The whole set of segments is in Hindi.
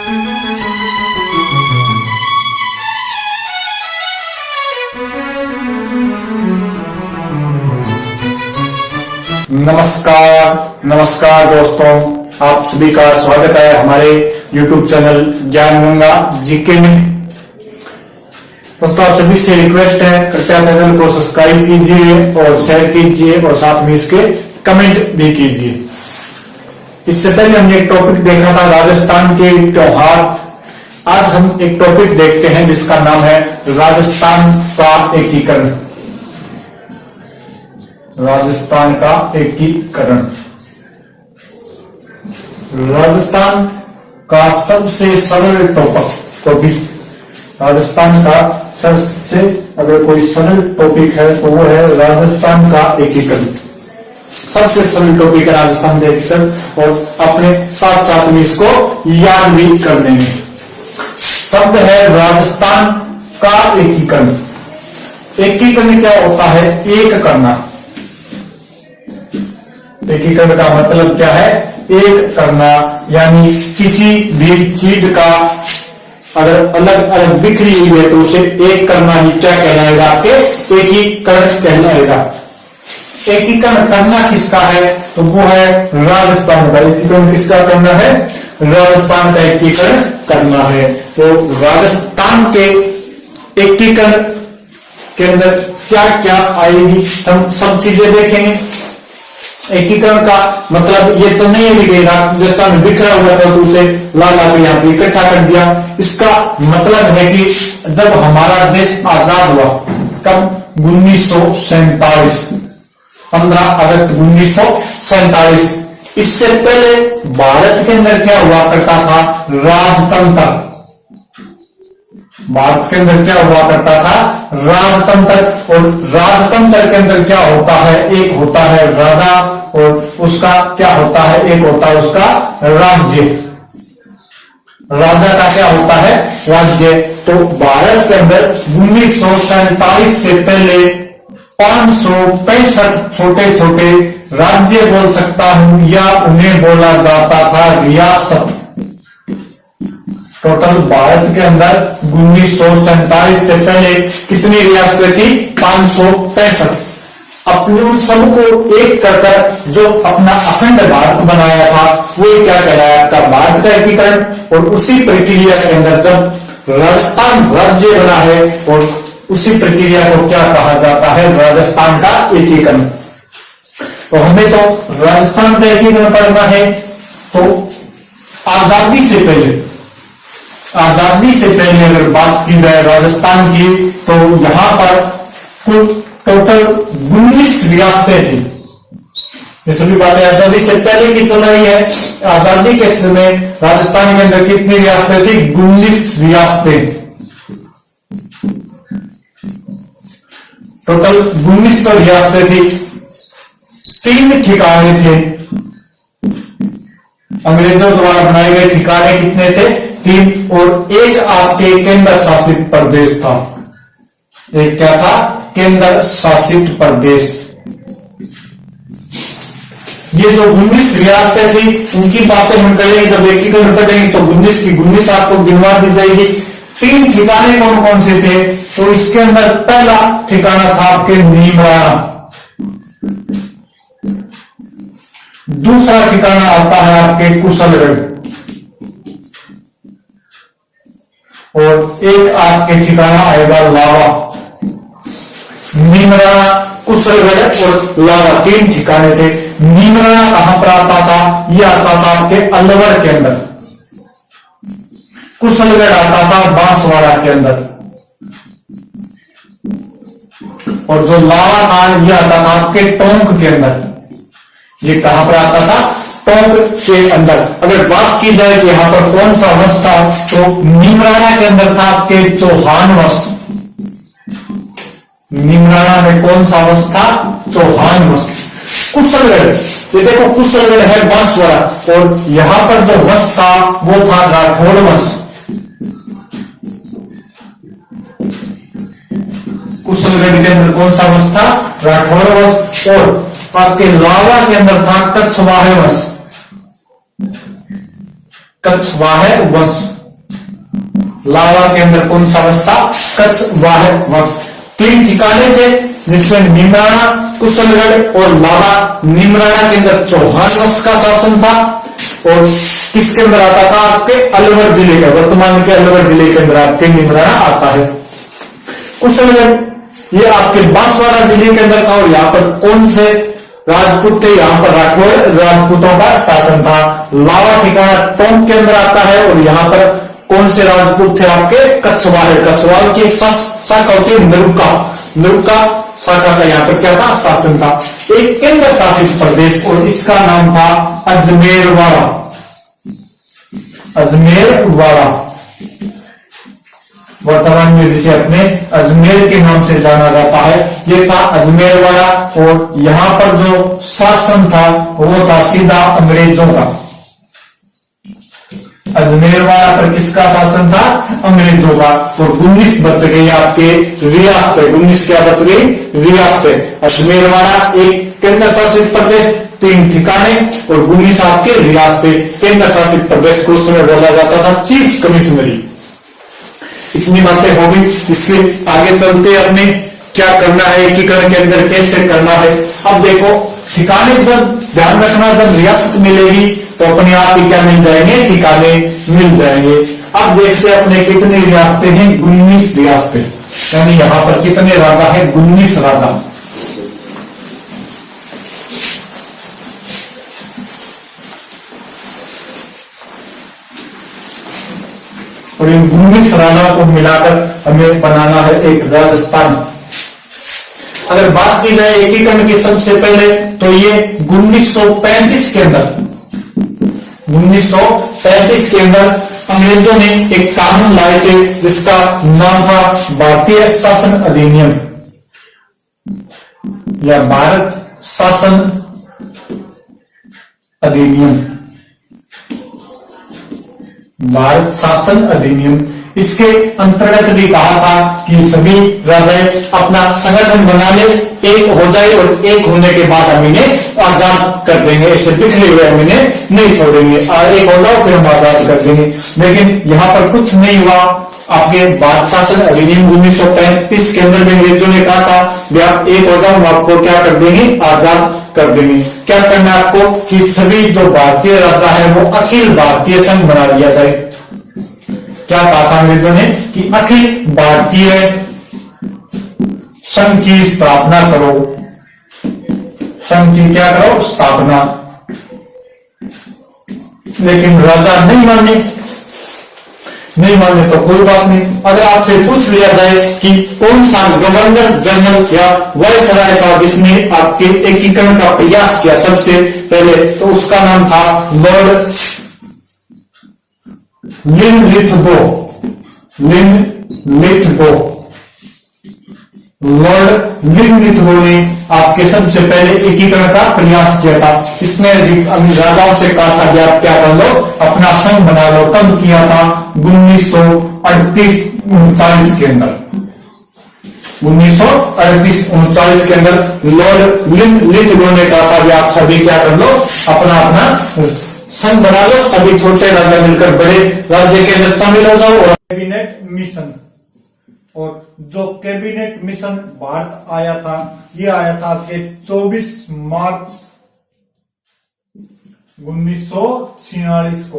नमस्कार नमस्कार दोस्तों, आप सभी का स्वागत है हमारे YouTube चैनल ज्ञान गंगा जीके में। दोस्तों, आप सभी से रिक्वेस्ट है, कृपया चैनल को सब्सक्राइब कीजिए और शेयर कीजिए और साथ में इसके कमेंट भी कीजिए। इससे पहले हमने एक टॉपिक देखा था राजस्थान के त्योहार। आज हम एक टॉपिक देखते हैं जिसका नाम है राजस्थान का एकीकरण। राजस्थान का एकीकरण। राजस्थान का सबसे सरल टॉपिक, राजस्थान का सबसे अगर कोई सरल टॉपिक है तो वो है राजस्थान का एकीकरण। सबसे सरल टॉपिक है राजस्थान का एकीकरण और अपने साथ साथ में इसको याद भी कर लेंगे। शब्द है राजस्थान का एकीकरण। एकीकरण क्या होता है? एक करना। एकीकरण का मतलब क्या है? एक करना, यानी किसी भी चीज का अगर अलग अलग बिखरी हुई है तो उसे एक करना ही क्या कहलाएगा? आपके एकीकरण कहलाएगा। एकीकरण करना किसका है? तो वो है राजस्थान का। एकीकरण किसका करना है? राजस्थान का एकीकरण करना है। तो राजस्थान के एकीकरण के अंदर क्या क्या आएगी, हम सब चीजें देखेंगे। एकीकरण का मतलब ये तो नहीं लिखेगा राजस्थान बिखरा हुआ था तो उसे ला के यहाँ पे इकट्ठा कर दिया। इसका मतलब है कि जब हमारा देश आजाद हुआ, कब? 1947, 15 अगस्त 1947। इससे पहले भारत के अंदर क्या हुआ करता था? राजतंत्र। भारत के अंदर क्या हुआ करता था? राजतंत्र। और राजतंत्र के अंदर क्या होता है? एक होता है राजा और उसका क्या होता है? एक होता है उसका राज्य। राजा का क्या होता है? राज्य। तो भारत के अंदर 1947 से पहले 565 छोटे छोटे राज्य बोल सकता हूं या उन्हें बोला जाता था रियासत। टोटल भारत के अंदर 1947 से पहले कितनी रियासतें थी? 565। अपने उन सबको एक कर जो अपना अखंड भारत बनाया था वो क्या कहलाया? आपका भारत का एकीकरण। और उसी प्रक्रिया के अंदर जब राजस्थान राज्य बना है और उसी प्रक्रिया को क्या कहा जाता है? राजस्थान का एकीकरण। तो हमें तो राजस्थान का एकीकरण पढ़ना है। तो आजादी से पहले अगर बात की जाए राजस्थान की तो यहां पर कुल टोटल 19 रियासतें थी। ये सभी बातें आजादी से पहले की चल रही है। आजादी के समय राजस्थान के अंदर कितनी रियासतें थी? 19 रियासतें। टोटल 19 तो रियासतें थी। 3 ठिकाने थे, अंग्रेजों द्वारा बनाए गए ठिकाने कितने थे? 3। और एक आपके केंद्र शासित प्रदेश था। एक क्या था? केंद्र शासित प्रदेश। ये जो 19 रियासतें थी उनकी बातें हम करेंगे जब एकीकरण करेंगे तो 19 की 19 आपको गिनवा दी जाएगी। 3 ठिकाने कौन कौन से थे? तो इसके अंदर पहला ठिकाना था आपके नीमराना। दूसरा ठिकाना आता है आपके कुशलगढ़ और एक आपके ठिकाना आएगा लावा। नीमराना, कुशलगढ़ और लावा 3 ठिकाने थे। नीमराना कहां पर आता था? यह आता था आपके अलवर के अंदर। कुशलगढ़ आता था बांसवाड़ा के अंदर। और जो लावा था यह आता था आपके टोंक के अंदर। ये कहां पर आता था? टोंक के अंदर। अगर बात की जाए कि यहां पर कौन सा वंश था तो नीमराना के अंदर था आपके चौहान वंश। नीमराना में कौन सा वंश था? चौहान वंश। कुशलगढ़, ये देखो कुशलगढ़ है बांसवाड़ा और यहां पर जो वंश था वो था राठौड़ वंश। कुशलगढ़ के अंदर कौन सा वंश था? राठौड़ वंश। और आपके लावा के अंदर था कछवाहे वंश। कछवाहे वंश। लावा के अंदर कौन सा वंश था? कछवाह वंश। 3 ठिकाने थे जिसमें निमराना, कुशलगढ़ और लावा। निमराना के अंदर चौहान वंश का शासन था और किसके अंदर आता था? आपके अलवर जिले का, वर्तमान के अलवर जिले के अंदर आपके निमराना आता है। कुशलगढ़ ये आपके बांसवाड़ा जिले के अंदर था और यहाँ पर कौन से राजपूत थे? यहाँ पर राठौर राजपूतों का शासन था। लावा ठिकाना टोंक के अंदर आता है और यहाँ पर कौन से राजपूत थे? आपके कछवाह। कछवाह की एक शाखा होती है नरुका। नरुका शाखा का यहाँ पर क्या था? शासन था। एक केंद्र शासित प्रदेश और इसका नाम था अजमेरवाड़ा। अजमेरवाड़ा वर्तमान में जिसे अपने अजमेर के नाम से जाना जाता है, ये था अजमेरवाड़ा। और यहां पर जो शासन था वो था सीधा अंग्रेजों का। अजमेरवाड़ा पर किसका शासन था? अंग्रेजों का। और 19 बच गई आपके रियासतें। 19 क्या बच गई? रियासतें। अजमेरवाड़ा एक केंद्र शासित प्रदेश, 3 ठिकाने और 19 आपके रियासतें। केंद्र शासित प्रदेश को उस समय बोला जाता था चीफ कमिश्नरी। इतनी बातें होगी, इसलिए आगे चलते अपने क्या करना है, एकीकरण के अंदर कैसे करना है। अब देखो ठिकाने जब ध्यान रखना, जब रियासत मिलेगी तो अपने आप ही क्या मिल जाएंगे? ठिकाने मिल जाएंगे। अब देखते अपने कितने रियासतें हैं? 19 रियासतें। यानी यहां पर कितने राजा है? 19 राजा। और इन 19 राजाओं को मिलाकर हमें बनाना है एक राजस्थान। अगर बात की जाए एकीकरण की सबसे पहले तो ये 1935 के अंदर 1935 के अंदर अंग्रेजों ने एक कानून लाए थे जिसका नाम था भारतीय शासन अधिनियम या भारत शासन अधिनियम। भारत शासन अधिनियम, इसके अंतर्गत भी कहा था कि सभी राज्य अपना संगठन बना ले, एक हो जाए और एक होने के बाद हम इन्हें आजाद कर देंगे। ऐसे बिखरे हुए हम इन्हें नहीं छोड़ेंगे। एक हो जाओ फिर हम आजाद कर देंगे। लेकिन यहाँ पर कुछ नहीं हुआ। आपके भारत शासन अधिनियम 1935 के अंदर में अंग्रेजों ने कहा था कि आप एक हो जाओ, हम आपको क्या कर देंगे? आजाद कर देंगे। क्या करना है आपको? कि सभी जो भारतीय राजा है वो अखिल भारतीय संघ बना दिया जाए। क्या कहा था अंग्रेजों ने? कि अखिल भारतीय संघ की स्थापना करो। संघ की क्या करो? स्थापना। लेकिन राजा नहीं माने तो कोई बात नहीं। अगर आपसे पूछ लिया जाए कि कौन सा गवर्नर जनरल या वायसराय था जिसने आपके एकीकरण का प्रयास किया सबसे पहले, तो उसका नाम था लॉर्ड लिनलिथगो। लॉर्ड लिनलिथगो ने आपके सबसे पहले एकीकरण का प्रयास किया था। इसने राजाओं से कहा था कि आप क्या कर लो? अपना संघ बना लो। कब किया था? 1938-39 के अंदर। 1938-39 के अंदर लॉर्ड लिनलिथगो ने कहा था कि आप सभी क्या कर लो? अपना अपना संघ बना लो। सभी छोटे राज्य मिलकर बड़े राज्य के अंदर शामिल हो जाओ। और कैबिनेट मिशन, और जो कैबिनेट मिशन भारत आया था, ये आया था आपके 24 मार्च 1946 को।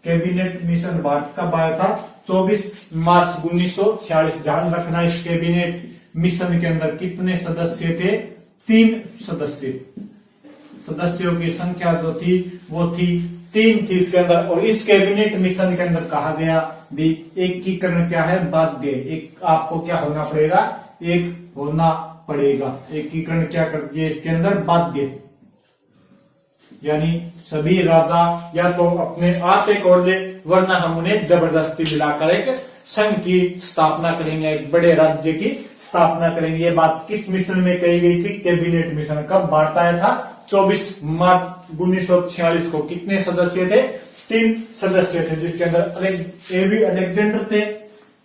कैबिनेट मिशन भारत कब आया था? 24 मार्च 1946। ध्यान रखना इस कैबिनेट मिशन के अंदर कितने सदस्य थे? 3 सदस्य। सदस्यों की संख्या जो थी वो थी 3 थी इसके अंदर। और इस कैबिनेट मिशन के अंदर कहा गया भी एकीकरण क्या है? बाध्य। एक आपको क्या होना पड़ेगा? एक होना पड़ेगा। एकीकरण क्या कर दिया इसके अंदर? बाध्य। यानी सभी राजा या तो अपने आप एक और ले, वरना हम उन्हें जबरदस्ती मिलाकर एक संघ की स्थापना करेंगे, एक बड़े राज्य की स्थापना करेंगे। ये बात किस मिशन में कही गई थी? Cabinet mission. कब भारत आया था? 24 मार्च 1946 को। कितने सदस्य थे? 3 सदस्य थे, जिसके अंदर एबी अलेक्जेंडर थे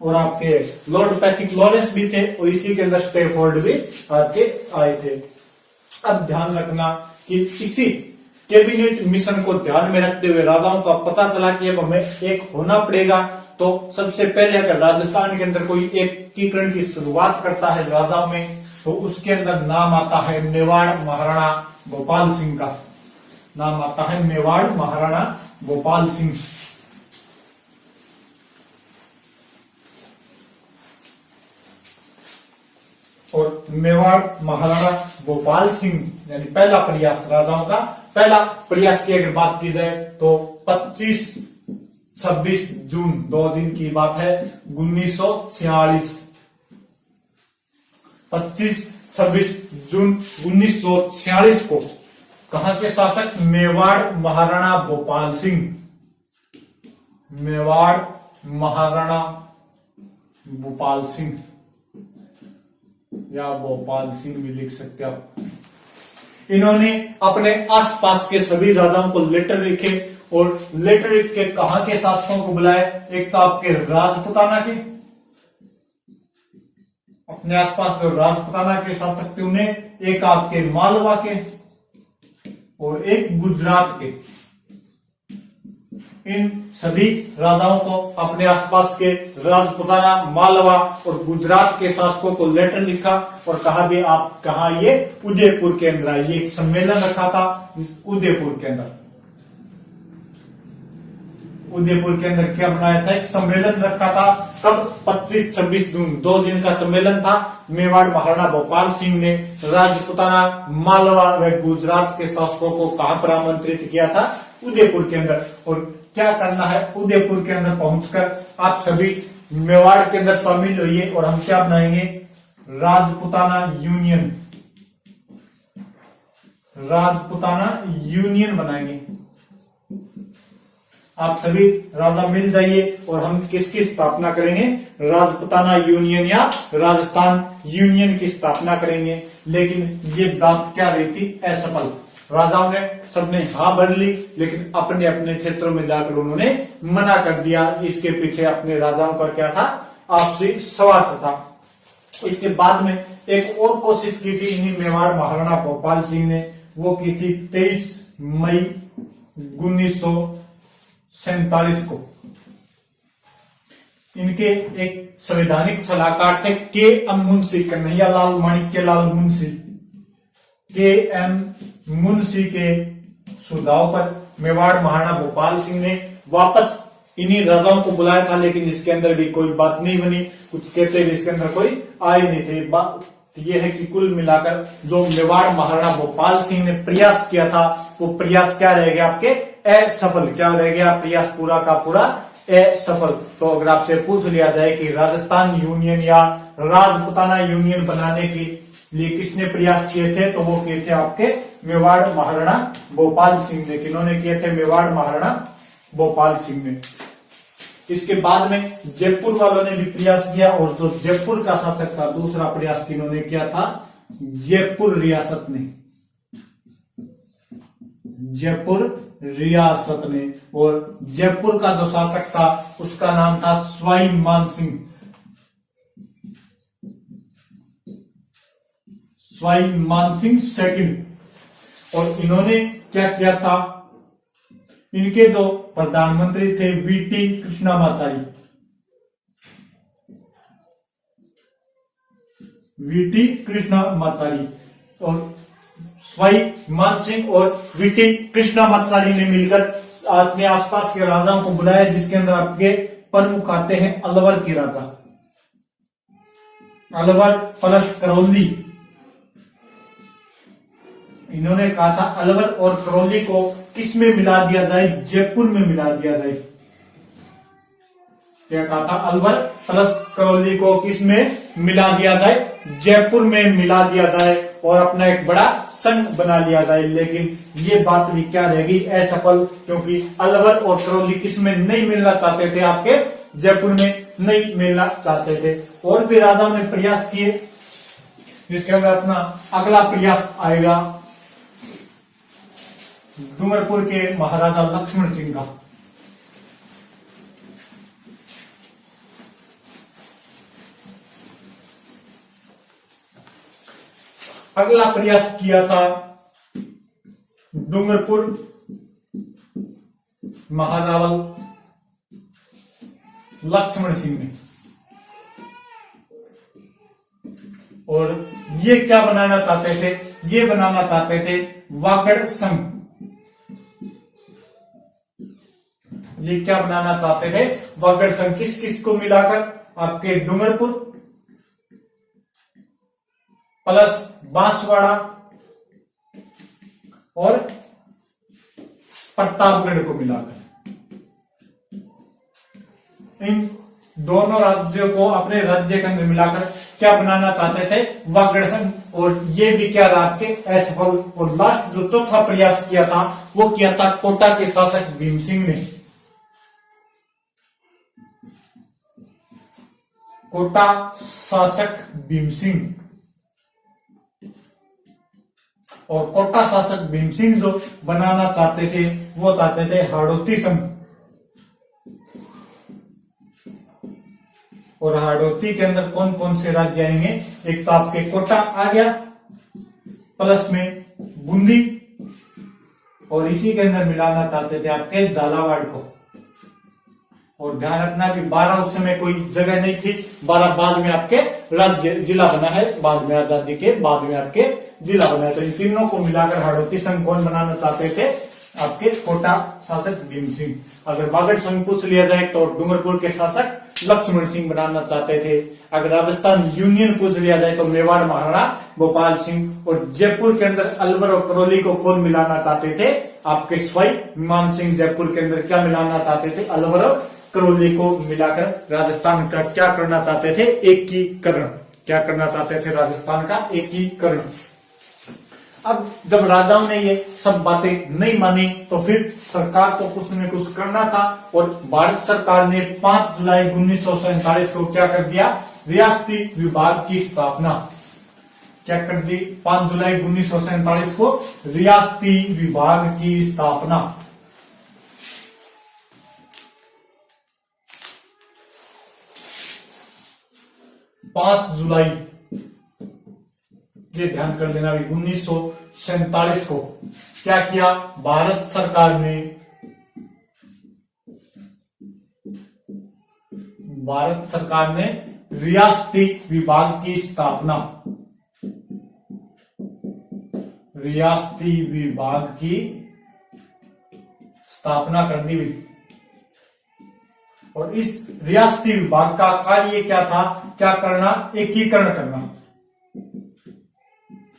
और आपके लॉर्ड पैट्रिक लॉरेंस भी थे और इसी के अंदर स्टैफोर्ड भी आपके आए थे। अब ध्यान रखना कि इसी कैबिनेट मिशन को ध्यान में रखते हुए राजाओं को पता चला कि अब हमें एक होना पड़ेगा, तो सबसे पहले अगर राजस्थान के अंदर कोई एकीकरण की शुरुआत करता है राजाओं में, तो उसके अंदर नाम आता है मेवाड़ महाराणा गोपाल सिंह का। नाम आता है मेवाड़ महाराणा गोपाल सिंह। और मेवाड़ महाराणा गोपाल सिंह यानी पहला प्रयास, राजाओं का पहला प्रयास की अगर बात की जाए तो 25-26 जून 2 दिन की बात है 1946। 25-26 जून 1946 को कहां के शासक? मेवाड़ महाराणा गोपाल सिंह। मेवाड़ महाराणा गोपाल सिंह या भोपाल सिंह भी लिख सकते हैं आप। इन्होंने अपने आसपास के सभी राजाओं को लेटर लिखे और लेटर लिख के कहां के शासकों को बुलाए? एक तो आपके राजपुताना के, अपने आसपास जो राजपुताना के शासक थे उन्हें, एक आपके मालवा के और एक गुजरात के। इन सभी राजाओं को अपने आसपास के राजपुताना, मालवा और गुजरात के शासकों को लेटर लिखा और कहा भी आप कहा, ये उदयपुर के अंदर ये एक सम्मेलन रखा था उदयपुर के अंदर। उदयपुर के अंदर क्या बनाया था? एक सम्मेलन रखा था। कब? 25-26 जून 2 दिन का सम्मेलन था। मेवाड़ महाराणा गोपाल सिंह ने राजपुताना, मालवा व गुजरात के शासकों को कहां पर आमंत्रित किया था? उदयपुर के अंदर। और क्या करना है? उदयपुर के अंदर पहुंचकर आप सभी मेवाड़ के अंदर शामिल होइए और हम क्या बनाएंगे? राजपुताना यूनियन। राजपुताना यूनियन बनाएंगे। आप सभी राजा मिल जाइए और हम किसकी स्थापना करेंगे? राजपुताना यूनियन या राजस्थान यूनियन की स्थापना करेंगे। लेकिन ये बात क्या रही थी? असफल। राजाओं ने सबने हाँ भर ली, लेकिन अपने अपने क्षेत्रों में जाकर उन्होंने मना कर दिया। इसके पीछे अपने राजाओं का क्या था? आपसी स्वार्थ था। इसके बाद में एक और कोशिश की थी इन्हीं मेवाड़ महाराणा गोपाल सिंह ने, वो की थी 23 मई 1947 को। इनके एक संवैधानिक सलाहकार थे के एम मुंशी, कन्हैया लाल माणिक्य लाल मुंशी। के एम मुंशी के सुझाव पर मेवाड़ महाराणा गोपाल सिंह ने वापस इन्हीं राजाओं को बुलाया था, लेकिन इसके अंदर भी कोई बात नहीं बनी। कुछ कहते हैं इसके अंदर कोई आए नहीं थे। बात यह है कि कुल मिलाकर जो मेवाड़ महाराणा गोपाल सिंह ने प्रयास किया था, वो प्रयास क्या रह गया? आपके असफल। क्या रह गया? प्रयास पूरा का पूरा असफल। तो अगर आपसे पूछ लिया जाए कि राजस्थान यूनियन या राजपुताना यूनियन बनाने के लिए किसने प्रयास किए थे, तो वो किए थे आपके मेवाड़ महाराणा गोपाल सिंह ने। किन्होंने किए थे? मेवाड़ महाराणा गोपाल सिंह ने। इसके बाद में जयपुर वालों ने भी प्रयास किया, और जो जयपुर का शासक था, दूसरा प्रयास किन्होंने किया था? जयपुर रियासत ने। जयपुर रियासत ने। और जयपुर का जो शासक था उसका नाम था सवाई मान सिंह। सवाई मान सिंह सेकंड। और इन्होंने क्या किया था? इनके जो प्रधानमंत्री थे वीटी कृष्णामाचारी। वीटी कृष्णामाचारी और सवाई मान सिंह और वीटी कृष्णामाचारी ने मिलकर अपने आसपास के राजाओं को बुलाया, जिसके अंदर आपके प्रमुख आते हैं अलवर के राजा, अलवर प्लस करौली। इन्होंने कहा था अलवर और करौली को किस में मिला दिया जाए? जयपुर में मिला दिया जाए। क्या कहा था? अलवर प्लस करौली को किस में मिला दिया जाए? जयपुर में मिला दिया जाए और अपना एक बड़ा संघ बना लिया जाए। लेकिन ये बात भी क्या रहेगी? असफल, क्योंकि अलवर और करौली किस में नहीं मिलना चाहते थे? आपके जयपुर में नहीं मिलना चाहते थे। और भी राजाओं ने प्रयास किए, जिसके अंदर अपना अगला प्रयास आएगा डूंगरपुर के महाराजा लक्ष्मण सिंह का। अगला प्रयास किया था डूंगरपुर महारावल लक्ष्मण सिंह ने। और ये क्या बनाना चाहते थे? ये बनाना चाहते थे वागड़ संघ। ये क्या बनाना चाहते थे? वागड़ संघ। किस किस को मिलाकर? आपके डूंगरपुर प्लस बांसवाड़ा और प्रतापगढ़ को मिलाकर इन दोनों राज्यों को अपने राज्य के अंदर मिलाकर क्या बनाना चाहते थे? वागड़ संघ। और ये भी क्या रहा आपके असफल। और लास्ट जो चौथा प्रयास किया था वो किया था कोटा के शासक भीम सिंह ने। कोटा शासक भीम सिंह। और कोटा शासक भीम सिंह जो बनाना चाहते थे वो चाहते थे हाड़ौती संघ। और हाड़ौती के अंदर कौन कौन से राज्य आएंगे? एक तो आपके कोटा आ गया, प्लस में बूंदी, और इसी के अंदर मिलाना चाहते थे आपके झालावाड़ को। और ध्यान रखना भी 12 उस समय कोई जगह नहीं थी, 12 बाद में आपके राज्य जिला बना है, बाद में आजादी के बाद में आपके जिला बना है। तो इन तीनों को मिलाकर हाड़ौती संघ कौन बनाना चाहते थे? आपके कोटा शासक भीम सिंह। अगर वागड़ संघ पूछ लिया जाए तो डूंगरपुर के शासक लक्ष्मण सिंह बनाना चाहते थे। अगर राजस्थान यूनियन पूछ लिया जाए तो मेवाड़ महाराणा गोपाल सिंह। और जयपुर के अंदर अलवर और करौली को कौन मिलाना चाहते थे? आपके सवाई मान सिंह जयपुर के अंदर क्या मिलाना चाहते थे? अलवर और करौली को मिलाकर राजस्थान का क्या करना चाहते थे? एकीकरण। क्या करना चाहते थे? राजस्थान का एकीकरण। अब जब राजाओं ने ये सब बातें नहीं मानी तो फिर सरकार को कुछ न कुछ करना था। और भारत सरकार ने 5 जुलाई 1947 को क्या कर दिया? रियासती विभाग की स्थापना। क्या कर दी? 5 जुलाई 1947 को रियासती विभाग की स्थापना। जुलाई, ये ध्यान कर लेना भी 1947 को क्या किया? भारत सरकार ने रियासती विभाग की स्थापना। रियासती विभाग की स्थापना कर दी। और इस रियासती विभाग का कार्य क्या था? क्या करना? एकीकरण करना।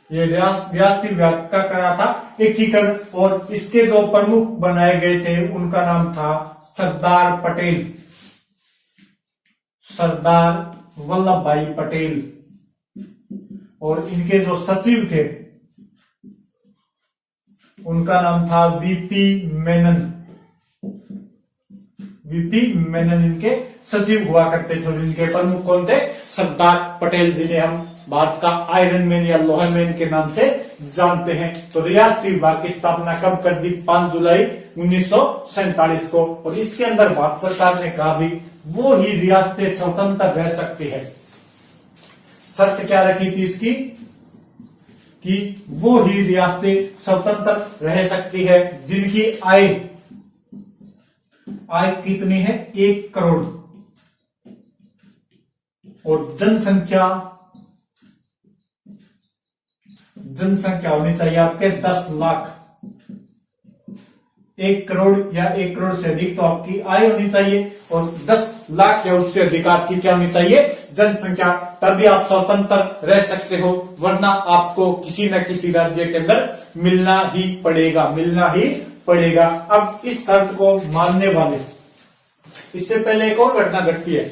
ये रियासती विभाग का करा था एकीकरण। और इसके जो प्रमुख बनाए गए थे उनका नाम था सरदार पटेल, सरदार वल्लभ भाई पटेल। और इनके जो सचिव थे उनका नाम था वीपी मेनन। वीपी मेनन इनके सचिव हुआ करते थे। और इनके प्रमुख कौन थे? सरदार पटेल, जिन्हें हम भारत का आयरन मैन या लोहा मैन के नाम से जानते हैं। तो रियासती विभाग की स्थापना कब कर दी? 5 जुलाई 1947 को। और इसके अंदर भारत सरकार ने कहा भी वो ही रियासतें स्वतंत्र रह सकती है। शर्त क्या रखी थी इसकी? कि वो ही रियासतें स्वतंत्र रह सकती है जिनकी आय कितनी है? 1 करोड़। और जनसंख्या होनी चाहिए आपके 10 लाख। 1 करोड़ या 1 करोड़ से अधिक तो आपकी आय होनी चाहिए। और 10 लाख या उससे अधिक आपकी क्या होनी चाहिए? जनसंख्या। तभी आप स्वतंत्र रह सकते हो, वरना आपको किसी न किसी राज्य के अंदर मिलना ही पड़ेगा। अब इस शर्त को मानने वाले, इससे पहले एक और घटना घटती है।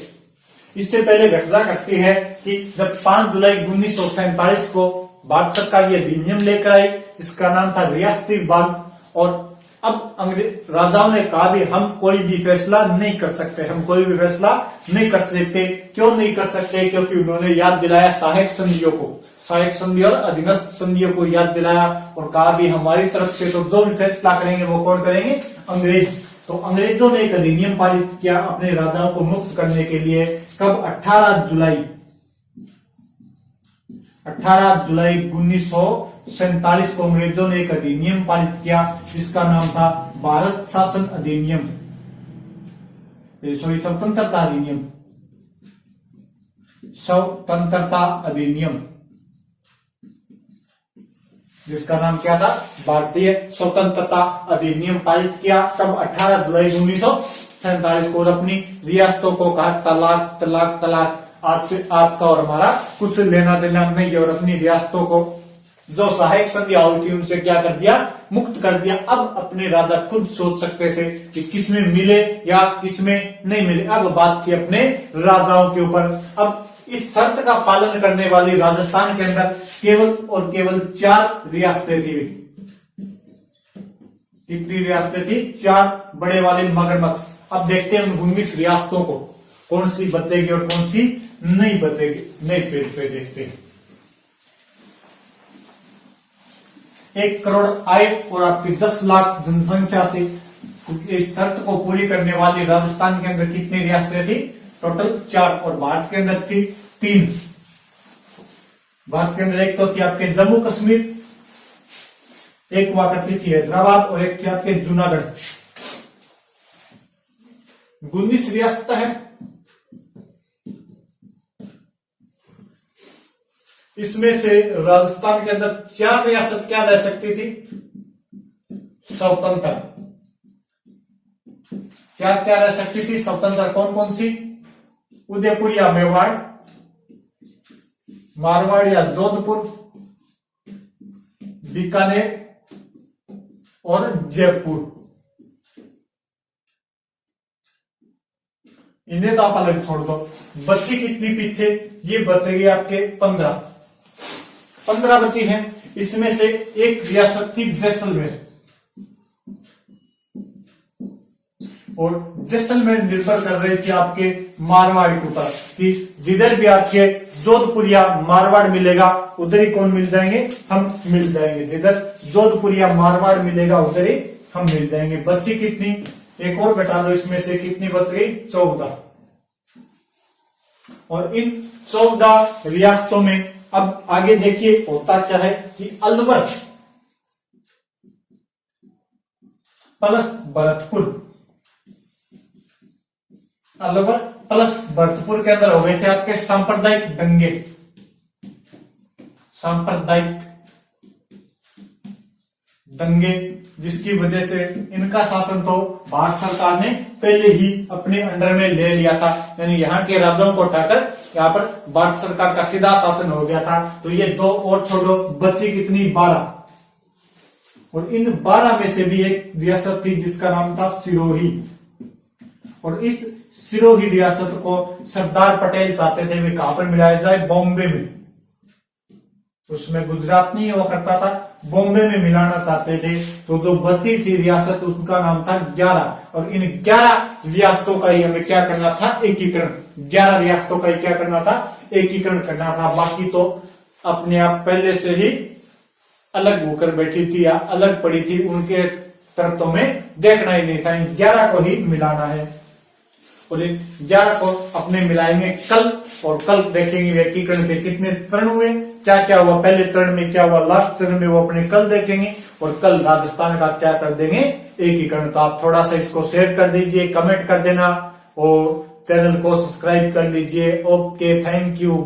इससे पहले घटना घटती है कि जब 5 जुलाई 1947 को भारत सरकार ये अधिनियम लेकर आई, इसका नाम था रियासती विभाग। और अब अंग्रेज राजाओं ने कहा भी हम कोई भी फैसला नहीं कर सकते, क्यों नहीं कर सकते? क्योंकि उन्होंने याद दिलाया सहायक संधि और अधीनस्थ संधियों को याद दिलाया। और कहा भी हमारी तरफ से तो जो भी फैसला करेंगे वो कौन करेंगे? अंग्रेज। तो अंग्रेजों ने एक अधिनियम पारित किया अपने राजाओं को मुक्त करने के लिए। कब? 18 जुलाई 1947 को अंग्रेजों ने एक अधिनियम पारित किया जिसका नाम था भारत शासन अधिनियम। स्वतंत्रता अधिनियम, स्वतंत्रता अधिनियम, जिसका नाम क्या था, भारतीय स्वतंत्रता अधिनियम पारित किया तब 18 जुलाई 1947 को, और अपनी रियासतों को कहा तलाक तलाक तलाक, आज से आपका और हमारा कुछ लेना देना नहीं है, और अपनी रियासतों को जो सहायक संधियां हुई थी उनसे क्या कर दिया, मुक्त कर दिया। अब अपने राजा खुद सोच सकते थे कि किसमें मिले या किसमें नहीं मिले, अब बात थी अपने राजाओं के ऊपर। अब इस शर्त का पालन करने वाली राजस्थान के अंदर केवल और केवल 4 रियासतें थी। कितनी रियासतें थी, 4 बड़े वाले मगरमच्छ। अब देखते हैं उन 19 रियासतों को कौन सी बचेगी और कौन सी नहीं बचेगी। नए पेज पे देखते हैं। 1 करोड़ आय और आपकी 10 लाख जनसंख्या से इस शर्त को पूरी करने वाली राजस्थान के अंदर कितनी रियासतें थी, टोटल 4, और भारत के अंदर थी 3। भारत के अंदर एक तो थी आपके जम्मू कश्मीर, एक हुआ करती थी हैदराबाद, और एक थी आपके जूनागढ़। 19 रियासत है। इसमें से राजस्थान के अंदर 4 रियासत क्या रह सकती थी, स्वतंत्र। 4 क्या रह सकती थी स्वतंत्र, कौन कौन सी, उदयपुर या मेवाड़, मारवाड़ या जोधपुर, बीकानेर और जयपुर। इन्हें तो आप अलग छोड़ दो। बची कितनी पीछे, ये बचेगी आपके 15 बची हैं। इसमें से एक रियासत थी जैसलमेर, और जैसलमेर निर्भर कर रही थी आपके मारवाड़ के ऊपर कि जिधर भी आपके जोधपुर या मारवाड़ मिलेगा उधर ही कौन मिल जाएंगे, हम मिल जाएंगे। जिधर जोधपुर या मारवाड़ मिलेगा उधर ही हम मिल जाएंगे। बची कितनी, एक और घटा दो, इसमें से कितनी बच गई, 14। और इन 14 रियासतों में अब आगे देखिए होता क्या है कि अलवर प्लस भरतपुर, अलवर प्लस भरतपुर के अंदर हो गए थे आपके सांप्रदायिक दंगे, सांप्रदायिक दंगे, जिसकी वजह से इनका शासन तो भारत सरकार ने पहले ही अपने अंडर में ले लिया था। यानी यहाँ के राजाओं को उठाकर यहाँ पर भारत सरकार का सीधा शासन हो गया था। तो ये 2 और छोड़ो, बची कितनी, 12। और इन 12 में से भी एक रियासत थी जिसका नाम था सिरोही, और इस सिरोही रियासत को सरदार पटेल चाहते थे वे कहां पर मिलाया जाए, बॉम्बे में। उसमें गुजरात नहीं हुआ करता था, बॉम्बे में मिलाना चाहते थे। तो जो बची थी रियासत उसका नाम था 11, और इन 11 रियासतों का ही हमें क्या करना था, एकीकरण। 11 रियासतों का ही क्या करना था, एकीकरण करना था। बाकी तो अपने आप पहले से ही अलग होकर बैठी थी या अलग पड़ी थी, उनके तरफ तो हमें देखना ही नहीं था। इन 11 को ही मिलाना है, और इन 11 को अपने मिलाएंगे कल, और कल देखेंगे एकीकरण के कितने चरण हुए, क्या क्या हुआ पहले चरण में, क्या हुआ लास्ट चरण में, वो अपने कल देखेंगे। और कल राजस्थान का क्या कर देंगे, एकीकरण। तो आप थोड़ा सा इसको शेयर कर दीजिए, कमेंट कर देना, और चैनल को सब्सक्राइब कर लीजिए। Okay, thank you.